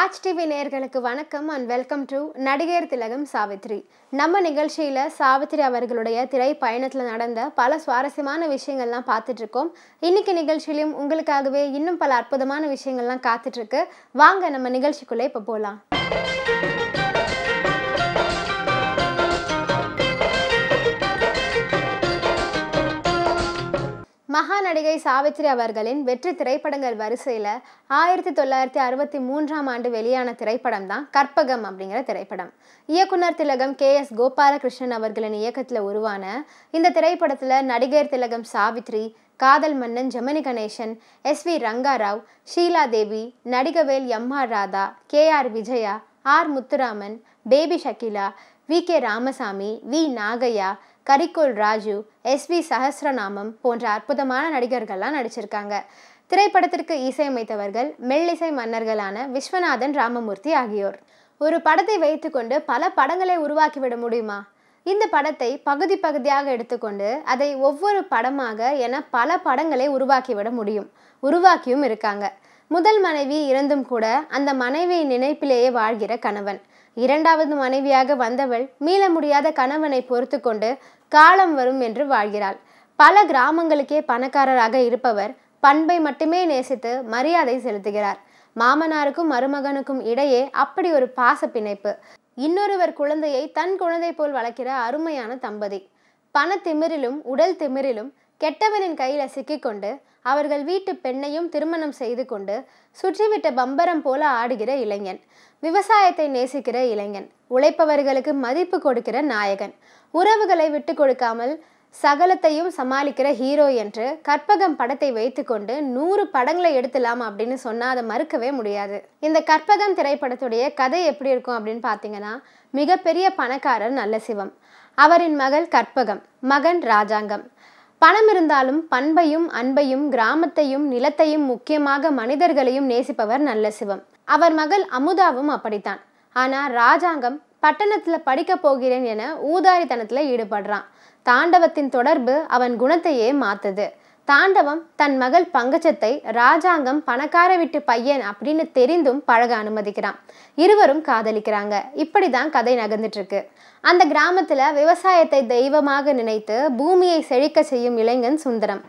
Raj TV நேயர்களுக்கு வணக்கம் and welcome to நடிகர் திலகம் சாவித்ரி. நம்ம நிகழ்ச்சியில் சாவித்ரி அவர்களுடைய திரை பயணத்தில் நடந்த பல சுவாரஸ்யமான விஷயங்கள்லாம் பார்த்துட்ருக்கோம். இன்னைக்கு நிகழ்ச்சியிலும் உங்களுக்காகவே இன்னும் பல அற்புதமான விஷயங்கள்லாம் காத்துட்ருக்கு. வாங்க நம்ம நிகழ்ச்சிக்குள்ளே இப்போ போகலாம். மகா நடிகை சாவித்ரி அவர்களின் வெற்றி திரைப்படங்கள் வரிசையில் 1963ஆம் ஆண்டு வெளியான திரைப்படம் தான் கற்பகம் அப்படிங்கிற திரைப்படம். இயக்குனர் திலகம் KS கோபாலகிருஷ்ணன் அவர்களின் இயக்கத்தில் உருவான இந்த திரைப்படத்தில் நடிகர் திலகம் சாவித்ரி, காதல் மன்னன் ஜெமினி கணேசன், SV ரங்காராவ், ஷீலா தேவி, நடிகவேல் MR Radha, KR Vijaya, R Muthuraman, baby Shakila, VK Ramasamy, V Nagaiah, Karikol Raju, SV Sahasranamam போன்ற அற்புதமான நடிகர்கள்லாம் நடிச்சிருக்காங்க. திரைப்படத்திற்கு இசையமைத்தவர்கள் மெல்லிசை மன்னர்களான விஸ்வநாதன் ராமமூர்த்தி ஆகியோர். ஒரு படத்தை வைத்துக்கொண்டு பல படங்களை உருவாக்கிவிட முடியுமா? இந்த படத்தை பகுதி பகுதியாக எடுத்துக்கொண்டு அதை ஒவ்வொரு படமாக என பல படங்களை உருவாக்கிவிட முடியும். உருவாக்கியும் இருக்காங்க. முதல் மனைவி இறந்தும் கூட அந்த மனைவியின் நினைப்பிலேயே வாழ்கிற கணவன், இரண்டாவது மனைவியாக வந்தவள் மீள முடியாத கணவனை பொறுத்து கொண்டு காலம் வரும் என்று வாழ்கிறாள். பல கிராமங்களுக்கே பணக்காரராக இருப்பவர் பண்பை மட்டுமே நேசித்து மரியாதை செலுத்துகிறார். மாமனாருக்கும் மருமகனுக்கும் இடையே அப்படி ஒரு பாச பிணைப்பு. இன்னொருவர் குழந்தையை தன் குழந்தை போல் வளர்க்கிற அருமையான தம்பதி. பண திமிரிலும் உடல் திமிரிலும் கெட்டவனின் கையில சிக்கிக்கொண்டு அவர்கள் வீட்டு பெண்ணையும் திருமணம் செய்து கொண்டு சுற்றிவிட்ட பம்பரம் போல ஆடுகிற இளைஞன், விவசாயத்தை நேசிக்கிற இளைஞன், உழைப்பவர்களுக்கு மதிப்பு கொடுக்கிற நாயகன், உறவுகளை விட்டு கொடுக்காமல் சகலத்தையும் சமாளிக்கிற ஹீரோ என்று கற்பகம் படத்தை வைத்துக்கொண்டு 100 படங்களை எடுத்துலாம் அப்படின்னு சொன்னால் அதை மறுக்கவே முடியாது. இந்த கற்பகம் திரைப்படத்துடைய கதை எப்படி இருக்கும் அப்படின்னு பார்த்தீங்கன்னா, மிகப்பெரிய பணக்காரர் நல்லசிவம், அவரின் மகள் கற்பகம், மகன் ராஜாங்கம். பணம் இருந்தாலும் பண்பையும் அன்பையும் கிராமத்தையும் நிலத்தையும் முக்கியமாக மனிதர்களையும் நேசிப்பவர் நல்லசிவம். அவர் மகள் அமுதாவும் அப்படித்தான். ஆனால் ராஜாங்கம் பட்டணத்தில் படிக்க போகிறேன் என ஊதாரித்தனத்தில் ஈடுபடுறான். தாண்டவத்தின் தொடர்பு அவன் குணத்தையே மாத்துது. தாண்டவம் தன் மகள் பங்கஜத்தை ராஜாங்கம் பணக்கார வீட்டு பையன் அப்படின்னு தெரிந்தும் பழக அனுமதிக்கிறான். இருவரும் காதலிக்கிறாங்க. இப்படிதான் கதை நகர்ந்துட்டு இருக்கு. அந்த கிராமத்துல விவசாயத்தை தெய்வமாக நினைத்து பூமியை செழிக்க செய்யும் இளைஞன் சுந்தரம்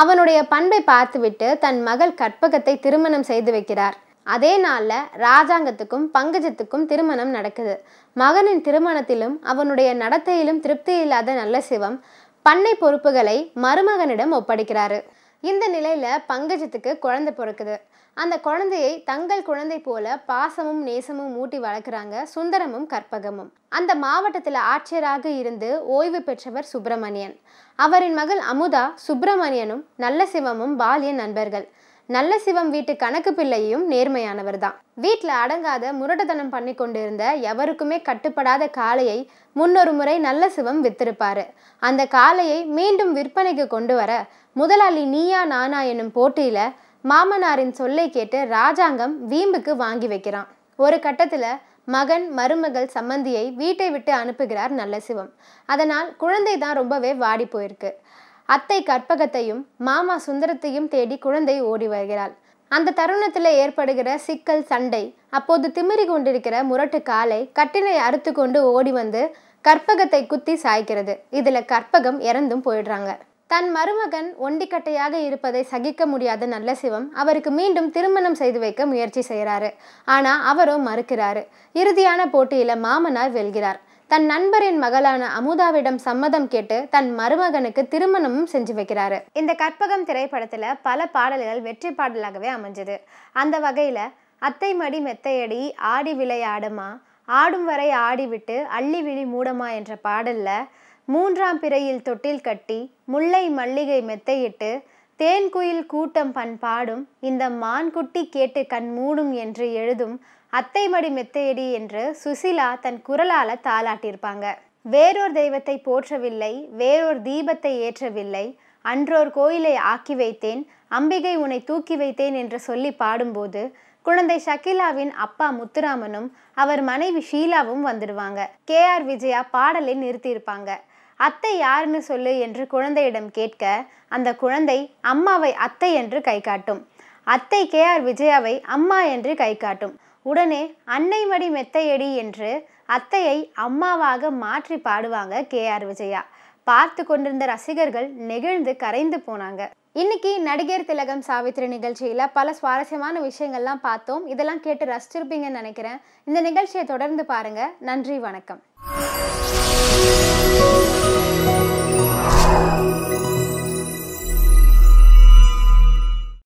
அவனுடைய பண்பை பார்த்துவிட்டு தன் மகள் கற்பகத்தை திருமணம் செய்து வைக்கிறார். அதே நாள்ல ராஜாங்கத்துக்கும் பங்கஜத்துக்கும் திருமணம் நடக்குது. மகனின் திருமணத்திலும் அவனுடைய நடத்தையிலும் திருப்தி இல்லாத நல்லசிவம் பண்ணை பொறுப்புகளை மருமகனிடம் ஒப்படைக்கிறாரு. இந்த நிலையில பங்கஜத்துக்கு குழந்தை பிறக்குது. அந்த குழந்தையை தங்கள் குழந்தை போல பாசமும் நேசமும் ஊட்டி வளர்க்குறாங்க சுந்தரமும் கற்பகமும். அந்த மாவட்டத்தில் ஆட்சியராக இருந்து ஓய்வு பெற்றவர் சுப்பிரமணியன். அவரின் மகள் அமுதா சுப்பிரமணியனும் நல்லசிவமும் பாலிய நண்பர்கள். நல்லசிவம் வீட்டு கணக்கு பிள்ளையும் நேர்மையானவர் தான். வீட்டில் அடங்காத முரட்டுத்தனம் பண்ணி கொண்டிருந்த எவருக்குமே கட்டுப்படாத காளையை முன்னொரு முறை நல்லசிவம் வித்திருப்பாரு. அந்த காளையை மீண்டும் விற்பனைக்கு கொண்டு வர முதலாளி நீயா நானா என்னும் போட்டியில மாமனாரின் சொல்லை கேட்டு ராஜாங்கம் வீம்புக்கு வாங்கி வைக்கிறான். ஒரு கட்டத்துல மகன் மருமகள் சம்பந்தியை வீட்டை விட்டு அனுப்புகிறார் நல்லசிவம். அதனால் குழந்தை தான் ரொம்பவே வாடி போயிருக்கு. அத்தை கற்பகத்தையும் மாமா சுந்தரத்தையும் தேடி குழந்தை ஓடி வருகிறாள். அந்த தருணத்துல ஏற்படுகிற சிக்கல் சண்டை. அப்போது திமிரி கொண்டிருக்கிற முரட்டு காலை கட்டினை அறுத்து கொண்டு ஓடி வந்து கற்பகத்தை குத்தி சாய்க்கிறது. இதுல கற்பகம் இறந்தும் போயிடுறாங்க. தன் மருமகன் ஒண்டிக்கட்டையாக இருப்பதை சகிக்க முடியாத நல்லசிவம் அவருக்கு மீண்டும் திருமணம் செய்து வைக்க முயற்சி செய்கிறாரு. ஆனா அவரோ மறுக்கிறாரு. இறுதியான போட்டியில மாமனார் வெல்கிறார். தன் நண்பரின் மகளான அமுதாவிடம் சம்மதம் கேட்டு தன் மருமகனுக்கு திருமணமும் செஞ்சு வைக்கிறாரு. இந்த கற்பகம் திரைப்படத்துல பல பாடல்கள் வெற்றி பாடலாகவே அமைஞ்சது. அந்த வகையில அத்தை மடி மெத்தையடி ஆடி விளையாடுமா, ஆடும் வரை ஆடிவிட்டு அள்ளி விழி மூடமா என்ற பாடல்ல 3ஆம் பிறையில் தொட்டில் கட்டி முல்லை மல்லிகை மெத்தையிட்டு தேன்குயில் கூட்டம் பண் பாடும் இந்த மான்குட்டி கேட்டு கண் மூடும் என்று எழுதும் அத்தை மடி மெத்தையடி என்று சுசிலா தன் குரலால தாளாட்டியிருப்பாங்க. வேறொரு தெய்வத்தை போற்றவில்லை, வேறொரு தீபத்தை ஏற்றவில்லை, அன்றோர் கோயிலை ஆக்கி வைத்தேன், அம்பிகை உன்னை தூக்கி வைத்தேன் என்று சொல்லி பாடும்போது குழந்தை ஷகிலாவின் அப்பா முத்துராமனும் அவர் மனைவி ஷீலாவும் வந்துடுவாங்க. KR விஜயா பாடலை நிறுத்தியிருப்பாங்க. அத்தை யாருன்னு சொல்லு என்று குழந்தையிடம் கேட்க அந்த குழந்தை அம்மாவை அத்தை என்று கை காட்டும். அத்தை KR விஜயாவை அம்மா என்று கை காட்டும். உடனே அன்னை மடி மெத்தையடி என்று அத்தையை அம்மாவாக மாற்றி பாடுவாங்க KR விஜயா. பார்த்து கொண்டிருந்த ரசிகர்கள் நெகிழ்ந்து கரைந்து போனாங்க. இன்னைக்கு நடிகர் திலகம் சாவித்திரி நிகழ்ச்சியில பல சுவாரஸ்யமான விஷயங்கள்லாம் பார்த்தோம். இதெல்லாம் கேட்டு ரசிச்சிருப்பீங்கன்னு நினைக்கிறேன். இந்த நிகழ்ச்சியை தொடர்ந்து பாருங்க. நன்றி, வணக்கம்.